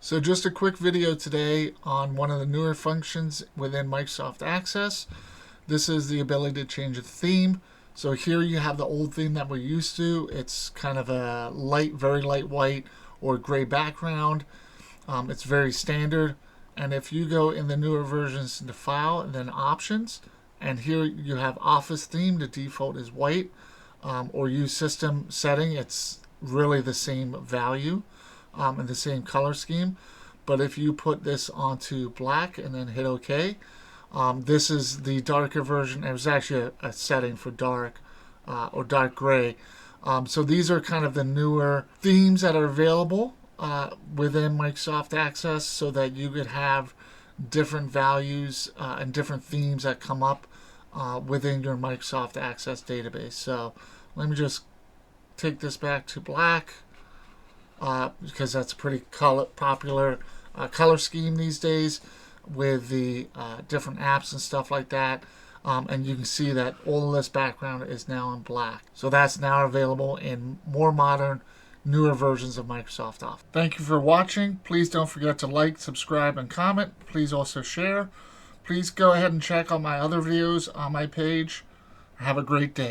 So just a quick video today on one of the newer functions within Microsoft Access. This is the ability to change the theme. So here you have the old theme that we're used to. It's kind of a light, very light white or gray background. It's very standard. And if you go in the newer versions into File and then Options, and here you have Office theme, the default is white, or use system setting, it's really the same value and the same color scheme. But if you put this onto black and then hit OK, this is the darker version. It was actually a setting for dark or dark gray. So these are kind of the newer themes that are available within Microsoft Access, so that you could have different values and different themes that come up within your Microsoft Access database. So let me just take this back to black because that's a pretty popular color scheme these days with the different apps and stuff like that. And you can see that all of this background is now in black. So that's now available in more modern, newer versions of Microsoft Office. Thank you for watching. Please don't forget to like, subscribe, and comment. Please also share. Please go ahead and check out my other videos on my page. Have a great day.